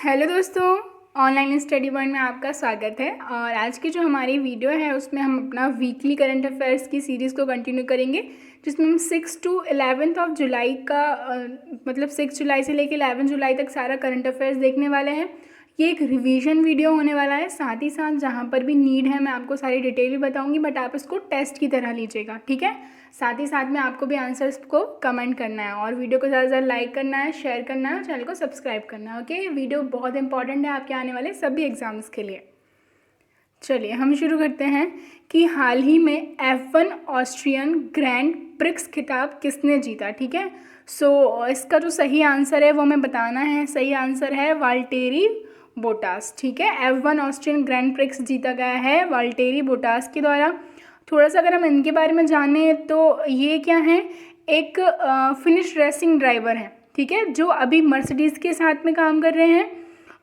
Hello दोस्तों, online study point में आपका स्वागत है। और आज की जो हमारी वीडियो है उसमें हम अपना वीकली करंट अफेयर्स की सीरीज़ को कंटिन्यू करेंगे, जिसमें हम 6 to 11 ऑफ जुलाई का मतलब 6 जुलाई से लेकर 11 जुलाई तक सारा करंट अफेयर्स देखने वाले हैं। ये एक रिवीजन वीडियो होने वाला है, साथ ही साथ जहाँ पर भी नीड है मैं आपको सारी डिटेल भी बताऊँगी, बट आप इसको टेस्ट की तरह लीजिएगा, ठीक है। साथ ही साथ में आपको भी आंसर्स को कमेंट करना है और वीडियो को ज़्यादा से ज़्यादा लाइक करना है, शेयर करना है और चैनल को सब्सक्राइब करना है। ओके, वीडियो बहुत इंपॉर्टेंट है आपके आने वाले सभी एग्जाम्स के लिए। चलिए हम शुरू करते हैं कि हाल ही में F1 ऑस्ट्रियन ग्रैंड प्रिक्स खिताब किसने जीता, ठीक है। सो इसका जो सही आंसर है वो हमें बताना है। सही आंसर है वाल्टेरी बोटास, ठीक है। F1 ऑस्ट्रियन ग्रैंड प्रिक्स जीता गया है वाल्टेरी बोटास के द्वारा। थोड़ा सा अगर हम इनके बारे में जानें तो ये क्या है, एक फिनिश रेसिंग ड्राइवर है, ठीक है, जो अभी मर्सिडीज़ के साथ में काम कर रहे हैं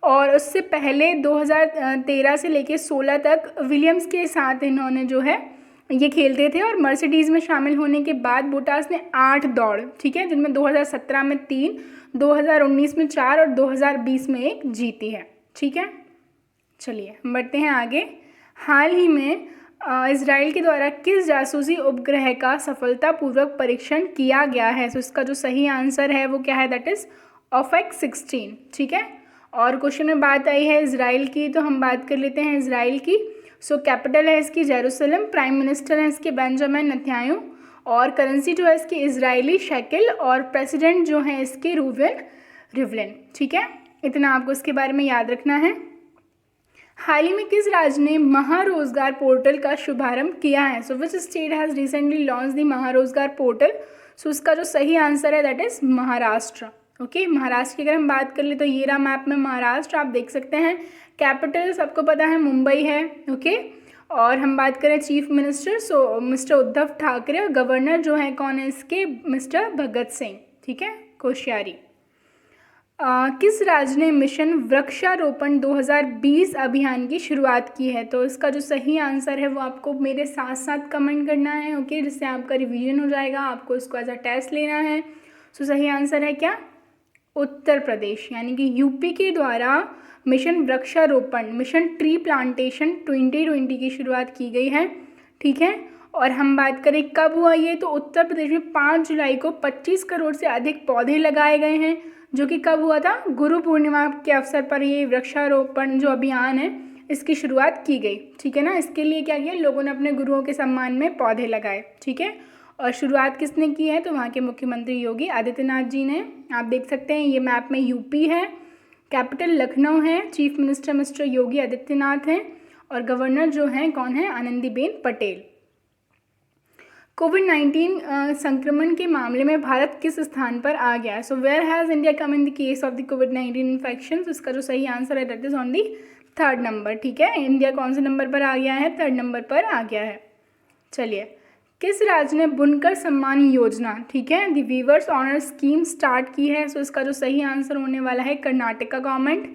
और उससे पहले 2013 से लेके 16 तक विलियम्स के साथ इन्होंने जो है ये खेलते थे। और मर्सिडीज़ में शामिल होने के बाद बोटास ने 8 दौड़, ठीक है, जिनमें 2017 में 3, 2019 में 4 और 2020 में 1 जीती है, ठीक है। चलिए बढ़ते हैं आगे। हाल ही में इजराइल के द्वारा किस जासूसी उपग्रह का सफलतापूर्वक परीक्षण किया गया है? तो इसका जो सही आंसर है वो क्या है, दैट इज OFAC 16, ठीक है। और क्वेश्चन में बात आई है इजराइल की, तो हम बात कर लेते हैं इजराइल की। सो कैपिटल है इसकी जेरूसलम, प्राइम मिनिस्टर है इसके बेंजामिन नेतन्याहू और करेंसी जो है इसकी इजरायली शेकेल और प्रेसिडेंट जो है इसके रूवेन रिवलिन, ठीक है। इतना आपको इसके बारे में याद रखना है। हाल ही में किस राज्य ने महारोजगार पोर्टल का शुभारंभ किया है? So which state has recently launch the Maharojgar portal? So इसका जो सही आंसर है that is Maharashtra. Okay, Maharashtra की अगर हम बात कर ले तो ये रहा मैप में महाराष्ट्र, आप देख सकते हैं। कैपिटल सबको पता है मुंबई है, ओके। और हम बात करें चीफ मिनिस्टर, सो मिस्टर उद्धव ठाकरे, और गवर्नर जो है कौन है इसके, मिस्टर भगत सिंह, ठीक है, कोश्यारी। किस राज्य ने मिशन वृक्षारोपण 2020 अभियान की शुरुआत की है? तो इसका जो सही आंसर है वो आपको मेरे साथ साथ कमेंट करना है, ओके, जिससे आपका रिवीजन हो जाएगा। आपको इसको एज अ टेस्ट लेना है। सो सही आंसर है क्या, उत्तर प्रदेश, यानी कि यूपी के द्वारा मिशन वृक्षारोपण, मिशन ट्री प्लांटेशन 2020 की शुरुआत की गई है, ठीक है। और हम बात करें कब हुआ ये, तो उत्तर प्रदेश में 5 जुलाई को 25 करोड़ से अधिक पौधे लगाए गए हैं, जो कि कब हुआ था, गुरु पूर्णिमा के अवसर पर ये वृक्षारोपण जो अभियान है इसकी शुरुआत की गई, ठीक है ना। इसके लिए क्या किया, लोगों ने अपने गुरुओं के सम्मान में पौधे लगाए, ठीक है। और शुरुआत किसने की है, तो वहाँ के मुख्यमंत्री योगी आदित्यनाथ जी ने। आप देख सकते हैं ये मैप में यूपी है, कैपिटल लखनऊ है, chief minister mister Yogi Adityanath हैं और गवर्नर जो हैं कौन है, आनंदीबेन पटेल। कोविड-19 संक्रमण के मामले में भारत किस स्थान पर आ गया है? So where has India come in the case of the कोविड-19 इन्फेक्शन? इसका जो सही आंसर है that is on the 3rd number, ठीक है। इंडिया कौन से नंबर पर आ गया है, 3rd नंबर पर आ गया है। चलिए, किस राज्य ने बुनकर सम्मान योजना, ठीक है, the weavers honour scheme start की है? सो इसका जो सही आंसर होने वाला है कर्नाटका गवर्नमेंट,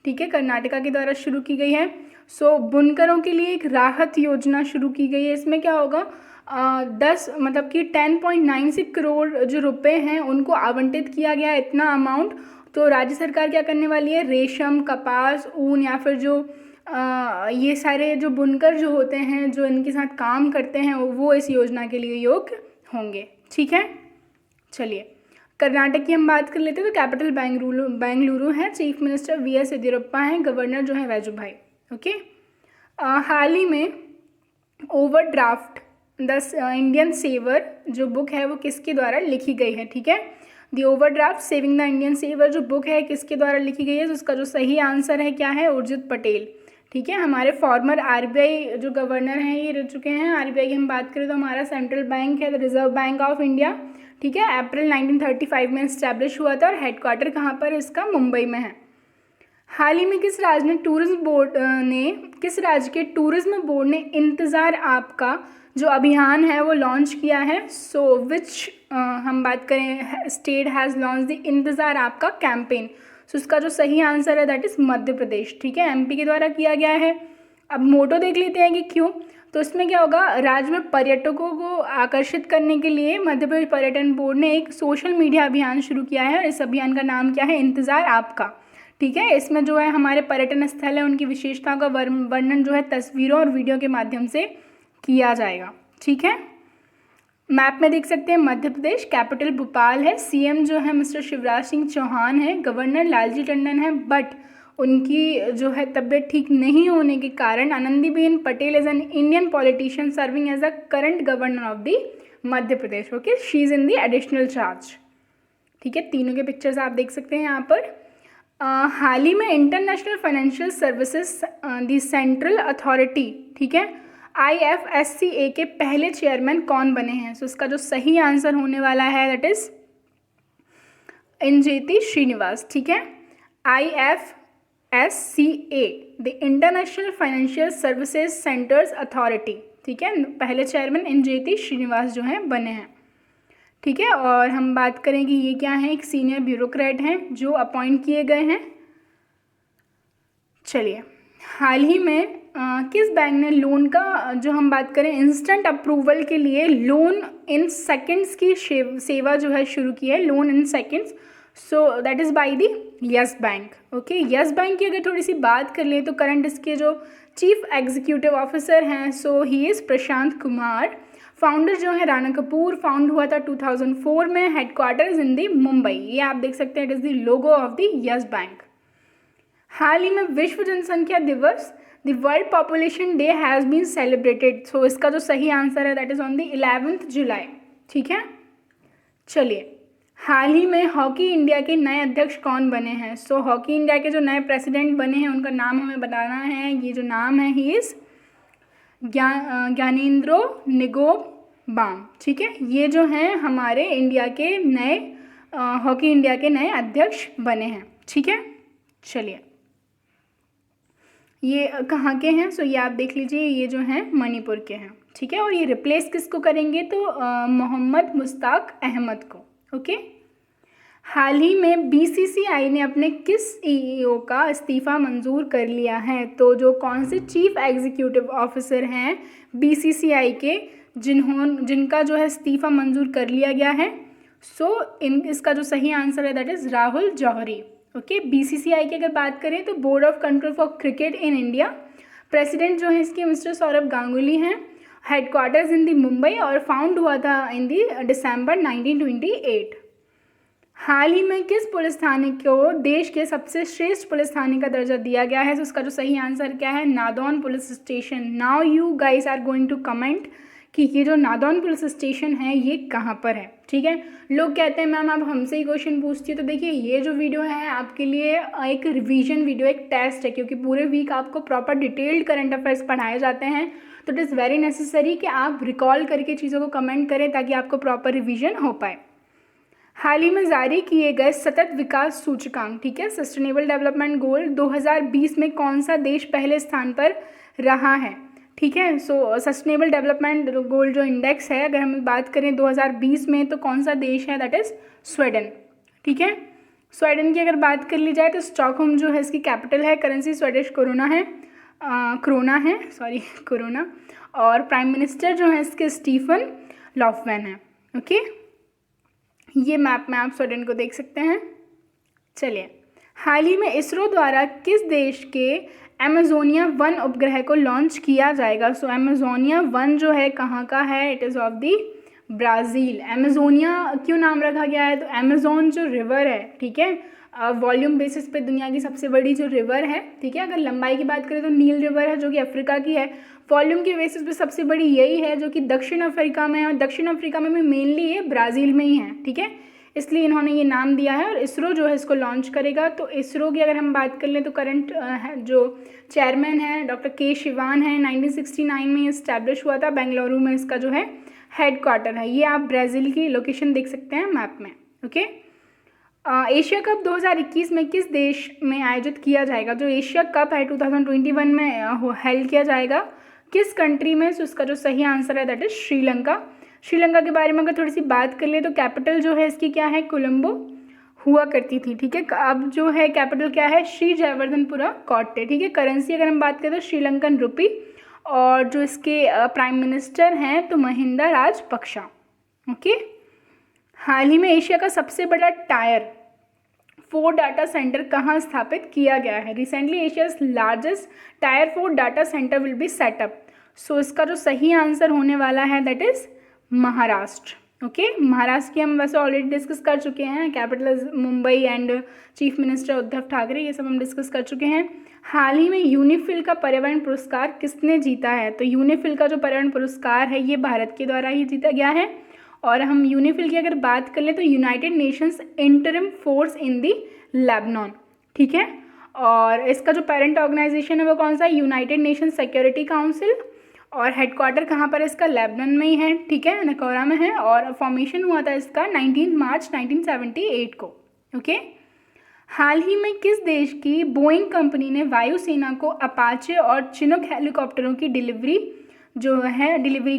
ठीक है, कर्नाटका के द्वारा शुरू की गई है। सो बुनकरों के लिए एक राहत योजना शुरू की गई है। इसमें क्या होगा, 10 करोड़ जो रुपए हैं उनको आवंटित किया गया है, इतना अमाउंट। तो राज्य सरकार क्या करने वाली है, रेशम, कपास, ऊन या फिर जो ये सारे जो बुनकर जो होते हैं जो इनके साथ काम करते हैं वो इस योजना के लिए योग्य होंगे, ठीक है। चलिए कर्नाटक की हम बात कर लेते हैं, तो कैपिटल बेंगलुरु है, चीफ मिनिस्टर VS येदियुरप्पा हैं, गवर्नर जो है वैजुभाई, ओके। हाल ही में ओवरड्राफ्ट द इंडियन सेवर जो बुक है वो किसके द्वारा लिखी गई है, ठीक है। The overdraft saving the Indian saver जो बुक है किसके द्वारा लिखी गई है? तो उसका जो सही आंसर है क्या है, उर्जित पटेल, ठीक है। हमारे फॉर्मर RBI जो गवर्नर हैं ये रह चुके हैं। RBI की हम बात करें तो हमारा सेंट्रल बैंक है, the reserve bank of India, ठीक है। अप्रैल 1935 में इस्टेब्लिश हुआ था और हेडक्वार्टर कहाँ पर इसका, मुंबई में है। हाल ही में किस राज्य के टूरिज्म बोर्ड ने इंतज़ार आपका जो अभियान है वो लॉन्च किया है? सो विच हम बात करें स्टेट हैज़ लॉन्च द इंतज़ार आपका कैंपेन? सो इसका जो सही आंसर है दैट इज़ मध्य प्रदेश, ठीक है, MP के द्वारा किया गया है। अब मोटो देख लेते हैं कि क्यों। तो इसमें क्या होगा, राज्य में पर्यटकों को आकर्षित करने के लिए मध्य प्रदेश पर्यटन बोर्ड ने एक सोशल मीडिया अभियान शुरू किया है और इस अभियान का नाम क्या है, इंतज़ार आपका, ठीक है। इसमें जो है हमारे पर्यटन स्थल है उनकी विशेषताओं का वर्णन जो है तस्वीरों और वीडियो के माध्यम से किया जाएगा। ठीक है, मैप में देख सकते हैं मध्य प्रदेश, कैपिटल भोपाल है, सीएम जो है मिस्टर शिवराज सिंह चौहान है, गवर्नर लालजी टंडन है, बट उनकी जो है तबीयत ठीक नहीं होने के कारण Anandiben Patel is an Indian politician serving as a current governor of the Madhya Pradesh. Okay, she is in the additional charge. ठीक है, तीनों के पिक्चर्स आप देख सकते हैं यहाँ पर। हाल ही में international financial services the central authority, ठीक है, IFSCA के पहले चेयरमैन कौन बने हैं? सो इसका जो सही आंसर होने वाला है दैट इज इंजेति श्रीनिवास। ठीक है, IFSCA the international financial services centres authority, ठीक है, पहले चेयरमैन इंजेति श्रीनिवास जो हैं बने हैं। ठीक है, और हम बात करेंगे ये क्या है, एक सीनियर ब्यूरोक्रेट हैं जो अपॉइंट किए गए हैं। चलिए, हाल ही में किस बैंक ने लोन का जो हम बात करें इंस्टेंट अप्रूवल के लिए लोन इन सेकंड्स की सेवा जो है शुरू की है, loan in seconds, so that is by the Yes bank. Okay, yes bank की अगर थोड़ी सी बात कर लें तो करंट इसके जो चीफ एग्जीक्यूटिव ऑफिसर हैं so he is Prashant Kumar. Founder जो है राणा कपूर, फाउंड हुआ था 2004 में, हेडक्वार्टर्स इन दी मुंबई। ये आप देख सकते हैं, it is the logo of the Yes Bank. हाल ही में विश्व जनसंख्या दिवस, the world population day has been celebrated, so इसका जो सही आंसर है that is on the 11 July. ठीक है, चलिए, हाल ही में हॉकी इंडिया के नए अध्यक्ष कौन बने हैं? सो हॉकी इंडिया के जो नए प्रेसिडेंट बने हैं उनका नाम हमें बताना है। ये जो नाम है ही इज़ ज्ञानेंद्रो निंगोमबाम। ठीक है, ये जो हैं हमारे इंडिया के नए हॉकी इंडिया के नए अध्यक्ष बने हैं। ठीक है, चलिए, ये कहाँ के हैं? सो ये आप देख लीजिए, ये जो हैं मणिपुर के हैं। ठीक है, और ये रिप्लेस किसको करेंगे? तो मोहम्मद मुश्ताक अहमद को। ओके, हाल ही में BCCI ने अपने किस CEO का इस्तीफ़ा मंजूर कर लिया है? तो जो कौन से चीफ एग्जीक्यूटिव ऑफिसर हैं BCCI के जिनका जो है इस्तीफ़ा मंजूर कर लिया गया है? सो इसका जो सही आंसर है that is Rahul Johri. Okay, BCCI की अगर बात करें तो board of control for cricket in India, president जो है इसके मिस्टर सौरभ गांगुली हैं, हेडक्वार्टर्स इन दी मुंबई और फाउंड हुआ था इन दी दिसंबर 1928। हाल ही में किस पुलिस थाने को देश के सबसे श्रेष्ठ पुलिस थाने का दर्जा दिया गया है? तो उसका जो सही आंसर क्या है? Nadaun police station. Now you guys are going to comment कि ये जो नादौन पुलिस स्टेशन है ये कहाँ पर है। ठीक है, लोग कहते हैं मैम आप हमसे ही क्वेश्चन पूछती हो, तो देखिए ये जो वीडियो है आपके लिए एक रिवीजन वीडियो, एक टेस्ट है, क्योंकि पूरे वीक आपको प्रॉपर डिटेल्ड करंट अफेयर्स पढ़ाए जाते हैं, तो इट इज़ वेरी नेसेसरी कि आप रिकॉल करके चीज़ों को कमेंट करें ताकि आपको प्रॉपर रिवीजन हो पाए। हाल ही में जारी किए गए सतत विकास सूचकांक, ठीक है, सस्टेनेबल डेवलपमेंट गोल 2020 में कौन सा देश पहले स्थान पर रहा है? ठीक है, सो सस्टेनेबल डेवलपमेंट गोल जो इंडेक्स है अगर हम बात करें 2020 में तो कौन सा देश है? That is Sweden. ठीक है, स्वीडन की अगर बात कर ली जाए तो स्टॉकहोम जो है इसकी कैपिटल है, करेंसी स्वीडिश कोरोना है, कोरोना, और प्राइम मिनिस्टर जो है इसके स्टीफन लॉफवेन है। ओके, ये मैप में आप स्वीडन को देख सकते हैं। चलिए, हाल ही में इसरो द्वारा किस देश के अमेजोनिया 1 उपग्रह को लॉन्च किया जाएगा? सो अमेजोनिया 1 जो है कहाँ का है? It is of the Brazil. Amazonia क्यों नाम रखा गया है? तो अमेजोन जो रिवर है, ठीक है, वॉल्यूम बेसिस पे दुनिया की सबसे बड़ी जो रिवर है, ठीक है, अगर लंबाई की बात करें तो नील रिवर है जो कि अफ्रीका की है, वॉल्यूम के बेसिस पे सबसे बड़ी यही है जो कि दक्षिण अफ्रीका में है, और दक्षिण अफ्रीका में भी मेनली ये ब्राज़ील में ही है। ठीक है, इसलिए इन्होंने ये नाम दिया है, और इसरो जो है इसको लॉन्च करेगा। तो इसरो की अगर हम बात कर लें तो करंट जो चेयरमैन है डॉक्टर के शिवान है, 1969 में इस्टेब्लिश हुआ था, बेंगलुरु में इसका जो है हेडक्वार्टर है। ये आप ब्राज़ील की लोकेशन देख सकते हैं मैप में। ओके, एशिया कप 2021 में किस देश में आयोजित किया जाएगा? जो एशिया कप है 2021 में हेल्ड किया जाएगा, किस कंट्री में? सो इसका जो सही आंसर है दैट इज़ श्रीलंका। श्रीलंका के बारे में अगर थोड़ी सी बात कर ले तो कैपिटल जो है इसकी क्या है? कोलंबो हुआ करती थी। ठीक है, अब जो है कैपिटल क्या है? श्री जयवर्धनपुरा कोट्टे। ठीक है, करेंसी अगर हम बात करें तो श्रीलंकन रुपी, और जो इसके प्राइम मिनिस्टर हैं तो महिंदा राजपक्षा। ओके, हाल ही में एशिया का सबसे बड़ा टायर 4 डाटा सेंटर कहाँ स्थापित किया गया है? Recently Asia's largest tier 4 data centre will be set up. So इसका जो सही आंसर होने वाला है that is Maharashtra. Okay, Maharashtra की हम वैसे ऑलरेडी डिस्कस कर चुके हैं, capital is Mumbai and chief minister Uddhav Thackeray, ये सब हम डिस्कस कर चुके हैं। हाल ही में यूनिफिल का पर्यावरण पुरस्कार किसने जीता है? तो यूनिफिल का जो पर्यावरण पुरस्कार है ये भारत के द्वारा ही जीता गया है। और हम यूनिफिल की अगर बात कर लें तो United Nations interim force in the Lebanon, ठीक है। और इसका जो पेरेंट ऑर्गेनाइजेशन है वो कौन सा है? United Nations security council. और हेडक्वार्टर कहाँ पर इसका? लेबनान में ही है, ठीक है, नकोरा में है। और फॉर्मेशन हुआ था इसका 19 मार्च 1978 को। ओके, हाल ही में किस देश की बोइंग कंपनी ने वायुसेना को अपाचे और चिनूक हेलीकॉप्टरों की डिलीवरी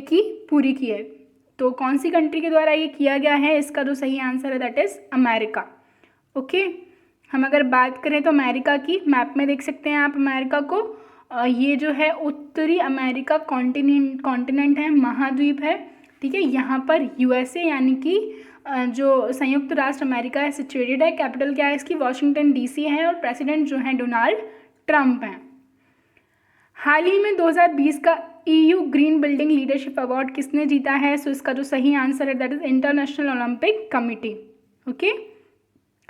की पूरी की है? तो कौन सी कंट्री के द्वारा ये किया गया है? इसका जो सही आंसर है दैट इज अमेरिका। ओके, हम अगर बात करें तो अमेरिका की, मैप में देख सकते हैं आप अमेरिका को। ये जो है उत्तरी अमेरिका कॉन्टिनेंट है, महाद्वीप है, ठीक है। यहाँ पर यूएसए यानी कि जो संयुक्त राष्ट्र अमेरिका है सिचुएटेड है। कैपिटल क्या है इसकी? वॉशिंगटन डीसी है। और प्रेसिडेंट जो है डोनाल्ड ट्रंप हैं। हाल ही में 2020 का EU green building leadership award किसने जीता है? सो इसका जो सही आंसर है that is international Olympic committee. Okay,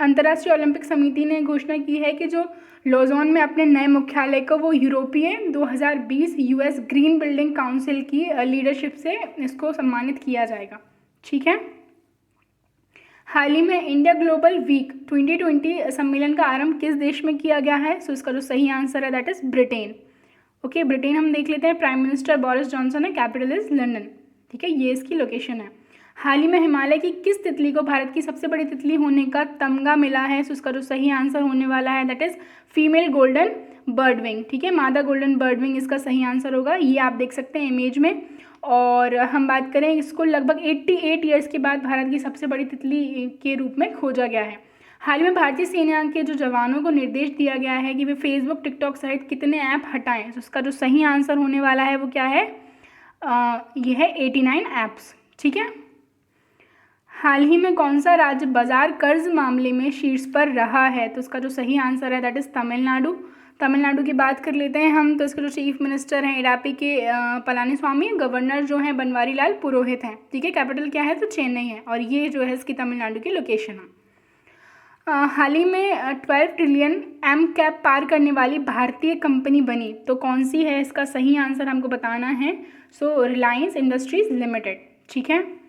अंतर्राष्ट्रीय ओलंपिक समिति ने घोषणा की है कि जो लॉजोन में अपने नए मुख्यालय को वो यूरोपीय 2020 US ग्रीन बिल्डिंग काउंसिल की लीडरशिप से इसको सम्मानित किया जाएगा, ठीक है। हाल ही में इंडिया ग्लोबल वीक 2020 सम्मेलन का आरंभ किस देश में किया गया है? सो इसका जो सही आंसर है that is Britain. Okay, Britain हम देख लेते हैं, प्राइम मिनिस्टर बोरिस जॉनसन है, कैपिटल इज लंदन, ठीक है, ये इसकी लोकेशन है। हाल ही में हिमालय की किस तितली को भारत की सबसे बड़ी तितली होने का तमगा मिला है? सो इसका जो सही आंसर होने वाला है that is female golden birdwing, ठीक है, मादा गोल्डन बर्डविंग इसका सही आंसर होगा। ये आप देख सकते हैं इमेज में। और हम बात करें, इसको लगभग 88 ईयर्स के बाद भारत की सबसे बड़ी तितली के रूप में खोजा गया है। हाल ही में भारतीय सेना के जो जवानों को निर्देश दिया गया है कि वे फेसबुक, टिकटॉक सहित कितने ऐप हटाएं। तो उसका जो सही आंसर होने वाला है वो क्या है? ये है 89 ऐप्स, ठीक है। हाल ही में कौन सा राज्य बाजार कर्ज मामले में शीर्ष पर रहा है? तो इसका जो सही आंसर है दैट इज तमिलनाडु। तमिलनाडु की बात कर लेते हैं हम, तो इसके जो चीफ मिनिस्टर हैं इडापी के पलानीस्वामी, गवर्नर जो हैं बनवारी लाल पुरोहित हैं, ठीक है। कैपिटल क्या है? तो चेन्नई है। और ये जो है इसकी तमिलनाडु की लोकेशन है। हाल ही में 12 ट्रिलियन एम कैप पार करने वाली भारतीय कंपनी बनी, तो कौन सी है? इसका सही आंसर हमको बताना है। सो रिलायंस इंडस्ट्रीज लिमिटेड, ठीक है।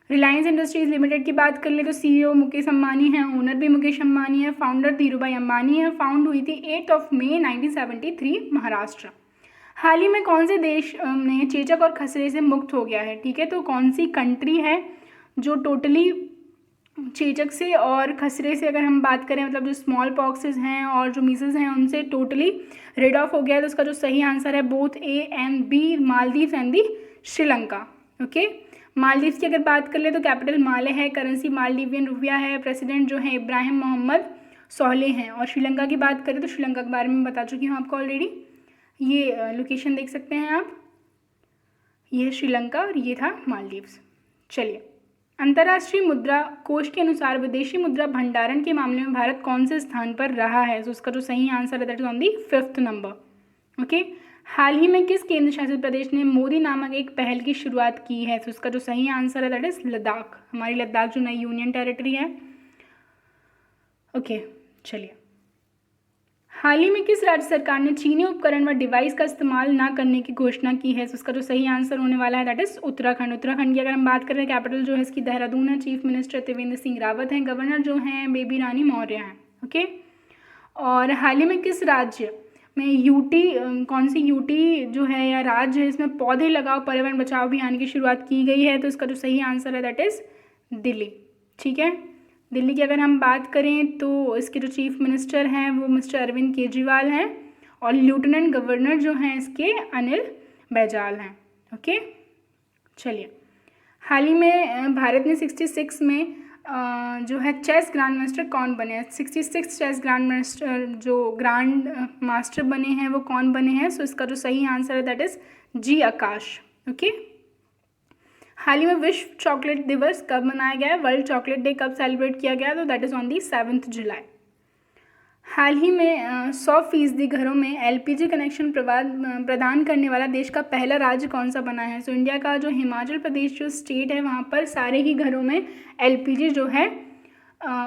रिलायंस इंडस्ट्रीज लिमिटेड की बात कर ले तो CEO मुकेश अंबानी हैं, ओनर भी मुकेश अंबानी है, फाउंडर धीरूभाई अंबानी है। फाउंड हुई थी 8 मई 1973 महाराष्ट्र। हाल ही में कौन से देश ने चेचक और खसरे से मुक्त हो गया है? ठीक है, तो कौन सी कंट्री है जो टोटली चेचक से और खसरे से, अगर हम बात करें मतलब जो स्मॉल पॉक्सेस हैं और जो मीजल्स हैं उनसे टोटली रेड ऑफ हो गया है? तो उसका जो सही आंसर है both A and B, Maldives and the Sri Lanka. Okay, Maldives की अगर बात कर ले तो कैपिटल माले है, करेंसी मालदीवियन रुपया है, प्रेसिडेंट जो है इब्राहिम मोहम्मद सोहेल हैं। और श्रीलंका की बात करें तो श्रीलंका के बारे में बता चुकी हूँ आपको ऑलरेडी। ये लोकेशन देख सकते हैं आप, ये है श्रीलंका और ये था मालदीव्स। चलिए, अंतर्राष्ट्रीय मुद्रा कोष के अनुसार विदेशी मुद्रा भंडारण के मामले में भारत कौन से स्थान पर रहा है? तो उसका जो सही आंसर है that is on the 5th number. Okay, हाल ही में किस केंद्र शासित प्रदेश ने मोदी नामक एक पहल की शुरुआत की है? तो उसका जो सही आंसर है दैट इज लद्दाख, हमारी लद्दाख जो नई यूनियन टेरिटरी है। ओके, चलिए, हाल ही में किस राज्य सरकार ने चीनी उपकरण व डिवाइस का इस्तेमाल ना करने की घोषणा की है? तो उसका जो सही आंसर होने वाला है दैट इज उत्तराखंड। उत्तराखंड की अगर हम बात करें, कैपिटल जो है इसकी देहरादून है, चीफ मिनिस्टर त्रिवेंद्र सिंह रावत हैं, गवर्नर जो हैं बेबी रानी मौर्य हैं। ओके, और हाल ही में किस राज्य में यूटी, कौन सी यूटी जो है या राज्य है, इसमें पौधे लगाओ पर्यावरण बचाओ अभियान की शुरुआत की गई है? तो इसका जो सही आंसर है दैट इज दिल्ली। ठीक है, दिल्ली की अगर हम बात करें तो इसके जो चीफ मिनिस्टर हैं वो मिस्टर अरविंद केजरीवाल हैं और लेफ्टिनेंट गवर्नर जो हैं इसके अनिल बैजल हैं। ओके, चलिए, हाल ही में भारत ने 66 में जो है चेस ग्रैंड मास्टर कौन बने हैं? 66 चेस ग्रैंड मास्टर जो ग्रैंड मास्टर बने हैं वो कौन बने हैं? सो इसका जो सही आंसर है that is G Aakash. Okay, हाल ही में विश्व चॉकलेट दिवस कब मनाया गया है? वर्ल्ड चॉकलेट डे कब सेलिब्रेट किया गया? तो that is on the 7th July. हाल ही में 100% घरों में एलपीजी कनेक्शन प्रदान करने वाला देश का पहला राज्य कौन सा बना है? सो इंडिया का जो हिमाचल प्रदेश जो स्टेट है वहाँ पर सारे ही घरों में एलपीजी जो है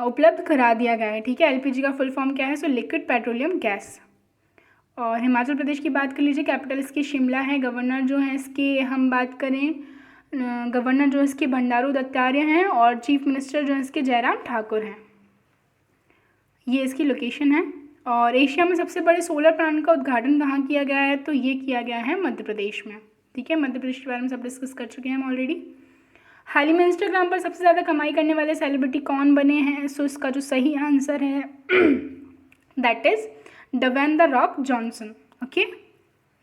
उपलब्ध करा दिया गया है। ठीक है, एलपीजी का फुल फॉर्म क्या है? So liquid petroleum gas. और हिमाचल प्रदेश की बात कर लीजिए, कैपिटल इसकी शिमला है। गवर्नर जो है इसके हम बात करें, गवर्नर जो है इसके बंडारू दत्तात्रेय हैं और चीफ मिनिस्टर जो है इसके जयराम ठाकुर हैं। ये इसकी लोकेशन है। और एशिया में सबसे बड़े सोलर प्लांट का उद्घाटन कहाँ किया गया है? तो ये किया गया है मध्य प्रदेश में। ठीक है, मध्य प्रदेश के बारे में सब डिस्कस कर चुके हैं हम ऑलरेडी। हाल ही में इंस्टाग्राम पर सबसे ज़्यादा कमाई करने वाले सेलिब्रिटी कौन बने हैं? सो इसका जो सही आंसर है that is Dwayne the Rock Johnson. Okay,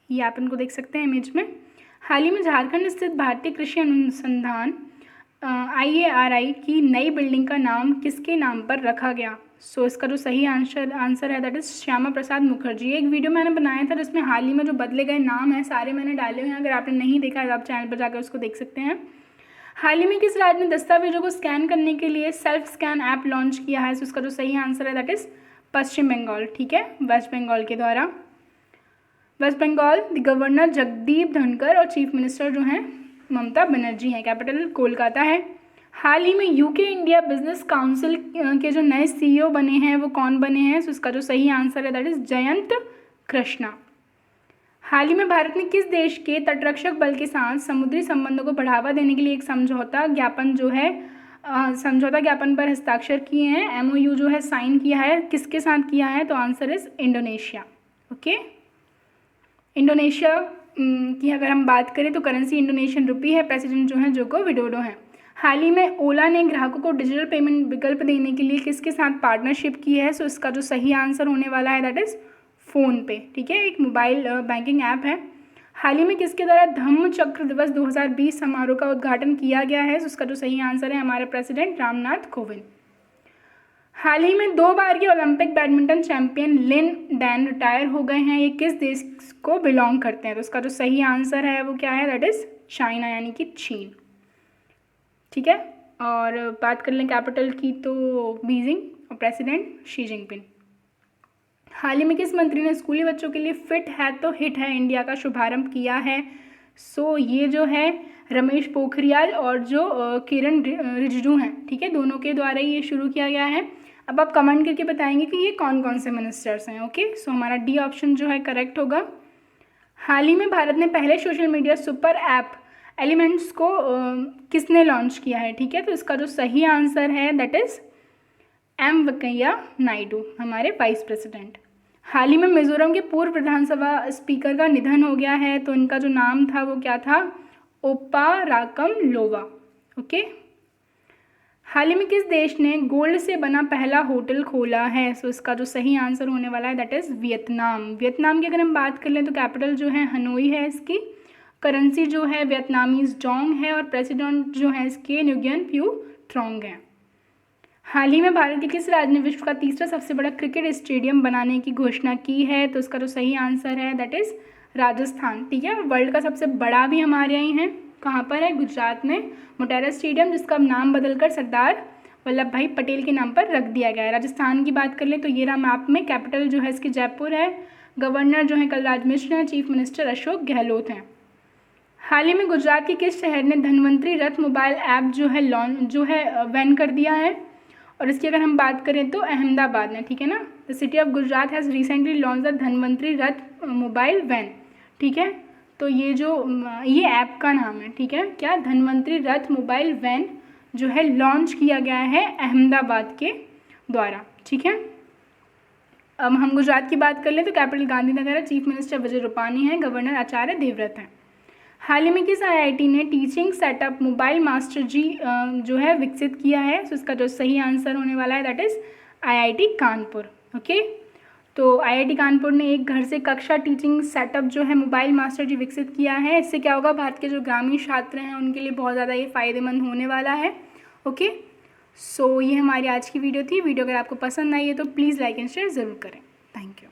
ये आप इनको देख सकते हैं इमेज में। हाल ही में झारखंड स्थित भारतीय कृषि अनुसंधान IARI की नई बिल्डिंग का नाम किसके नाम पर रखा गया? सो इसका जो सही आंसर है दैट इज़ श्यामा प्रसाद मुखर्जी। एक वीडियो मैंने बनाया था जिसमें हाल ही में जो बदले गए नाम हैं सारे मैंने डाले हुए हैं। अगर आपने नहीं देखा है तो आप चैनल पर जाकर उसको देख सकते हैं। हाल ही में किस राज्य ने दस्तावेजों को स्कैन करने के लिए सेल्फ स्कैन ऐप लॉन्च किया है? सो इसका जो सही आंसर है दैट इज़ पश्चिम बंगाल। ठीक है, वेस्ट बंगाल के द्वारा। West Bengal the governor Jagdeep Dhankhar और चीफ मिनिस्टर जो हैं ममता बनर्जी हैं। कैपिटल कोलकाता है। हाल ही में यूके इंडिया बिजनेस काउंसिल के जो नए CEO बने हैं वो कौन बने हैं? सो इसका जो सही आंसर है दैट इज़ जयंत कृष्णा। हाल ही में भारत ने किस देश के तटरक्षक बल के साथ समुद्री संबंधों को बढ़ावा देने के लिए एक समझौता ज्ञापन पर हस्ताक्षर किए हैं? MOU जो है साइन किया है, किसके साथ किया है? तो answer is Indonesia. Okay, Indonesia की अगर हम बात करें तो करेंसी इंडोनेशियन रुपी है। प्रेसिडेंट जो है जोको विडोडो हैं। हाल ही में ओला ने ग्राहकों को डिजिटल पेमेंट विकल्प देने के लिए किसके साथ पार्टनरशिप की है? सो इसका जो सही आंसर होने वाला है दैट इज़ फ़ोन पे। ठीक है, एक मोबाइल बैंकिंग ऐप है। हाल ही में किसके द्वारा धम्म चक्र दिवस 2020 समारोह का उद्घाटन किया गया है? सो उसका जो सही आंसर है हमारे प्रेसिडेंट रामनाथ कोविंद। हाल ही में 2 बार के Olympic badminton champion Lin Dan retire हो गए हैं। ये किस देश को बिलोंग करते हैं? तो उसका जो सही आंसर है वो क्या है? दैट इज़ चाइना, यानी कि चीन। ठीक है, और बात कर लें कैपिटल की तो बीजिंग और प्रेसिडेंट शी जिनपिंग। हाल ही में किस मंत्री ने स्कूली बच्चों के लिए फिट है तो हिट है इंडिया का शुभारंभ किया है? सो ये जो है रमेश पोखरियाल और जो किरण रिजिजू हैं, ठीक है, दोनों के द्वारा ये शुरू किया गया है। अब आप कमेंट करके बताएंगे कि ये कौन कौन से मिनिस्टर्स हैं। ओके, सो हमारा डी ऑप्शन जो है करेक्ट होगा। हाल ही में भारत ने पहले social media super app elements को किसने लॉन्च किया है? ठीक है, तो इसका जो सही आंसर है that is M Venkaiah Naidu, हमारे वाइस प्रेसिडेंट। हाल ही में मिजोरम के पूर्व विधानसभा स्पीकर का निधन हो गया है, तो इनका जो नाम था वो क्या था? ओप्पा राकमलोवा। ओके, हाल ही में किस देश ने गोल्ड से बना पहला होटल खोला है? सो इसका जो सही आंसर होने वाला है दैट इज़ वियतनाम। वियतनाम की अगर हम बात कर लें तो कैपिटल जो है हनोई है इसकी। करेंसी जो है वियतनामीज डोंग है और प्रेसिडेंट जो है इसके न्युगियन फ्यू ट्रोंग हैं। हाल ही में भारत के किस राज्य ने विश्व का तीसरा सबसे बड़ा क्रिकेट स्टेडियम बनाने की घोषणा की है? तो इसका जो सही आंसर है दैट इज़ राजस्थान। ठीक है, वर्ल्ड का सबसे बड़ा भी हमारे यहाँ है। कहाँ पर है? गुजरात में मोटेरा स्टेडियम, जिसका नाम बदलकर सरदार वल्लभ भाई पटेल के नाम पर रख दिया गया है। राजस्थान की बात कर लें तो ये रहा मैप में। कैपिटल जो है इसकी जयपुर है। गवर्नर जो है कलराज मिश्र हैं। चीफ मिनिस्टर अशोक गहलोत हैं। हाल ही में गुजरात के किस शहर ने धन्वंतरी रथ मोबाइल ऐप जो है बैन कर दिया है? और इसकी अगर हम बात करें तो अहमदाबाद में। ठीक है ना, the city of Gujarat has recently launch the Dhanvantari Rath mobile van. ठीक है, तो ये ऐप का नाम है। ठीक है, क्या? धन्वंतरी रथ मोबाइल वैन जो है लॉन्च किया गया है अहमदाबाद के द्वारा। ठीक है, अब हम गुजरात की बात कर लें तो कैपिटल गांधीनगर है। चीफ मिनिस्टर विजय रूपानी हैं। गवर्नर आचार्य देवव्रत हैं। हाल ही में किस IIT ने टीचिंग सेटअप मोबाइल मास्टर जी जो है विकसित किया है? तो इसका जो सही आंसर होने वाला है that is IIT Kanpur. Okay, तो IIT कानपुर ने एक घर से कक्षा टीचिंग सेटअप जो है मोबाइल मास्टर जी विकसित किया है। इससे क्या होगा? भारत के जो ग्रामीण छात्र हैं उनके लिए बहुत ज़्यादा ये फ़ायदेमंद होने वाला है। ओके, सो ये हमारी आज की वीडियो थी। वीडियो अगर आपको पसंद आई है तो प्लीज़ लाइक एंड शेयर ज़रूर करें। Thank you.